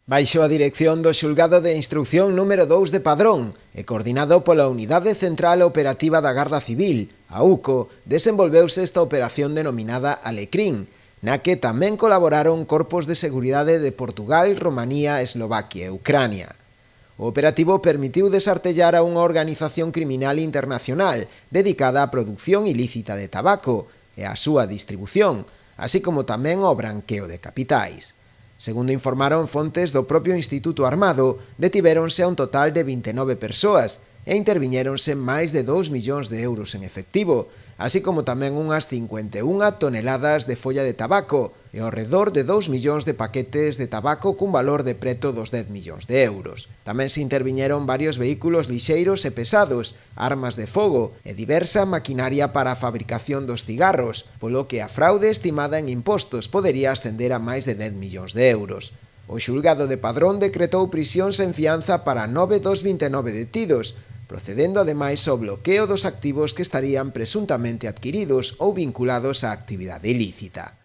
Baixo a dirección do Xulgado de Instrucción número 2 de Padrón e coordinado pola Unidade Central Operativa da Garda Civil, a UCO, desenvolveuse esta operación denominada Alecrín, na que tamén colaboraron corpos de seguridade de Portugal, Romanía, Eslovaquia e Ucrania. O operativo permitiu desartellar a unha organización criminal internacional dedicada á produción ilícita de tabaco e á súa distribución, así como tamén ao branqueo de capitais. Segundo informaron fontes do propio Instituto Armado, detivéronse a un total de 29 persoas e interviñéronse máis de 2 millóns de euros en efectivo, así como tamén unhas 51 toneladas de folla de tabaco e ao redor de 2 millóns de paquetes de tabaco cun valor de preto dos 10 millóns de euros. Tamén se interviñeron varios vehículos lixeiros e pesados, armas de fogo e diversa maquinaria para a fabricación dos cigarros, polo que a fraude estimada en impostos podería ascender a máis de 10 millóns de euros. O Xulgado de Padrón decretou prisión sen fianza para 9 dos 29 detidos, procedendo ademais ao bloqueo dos activos que estarían presuntamente adquiridos ou vinculados á actividade ilícita.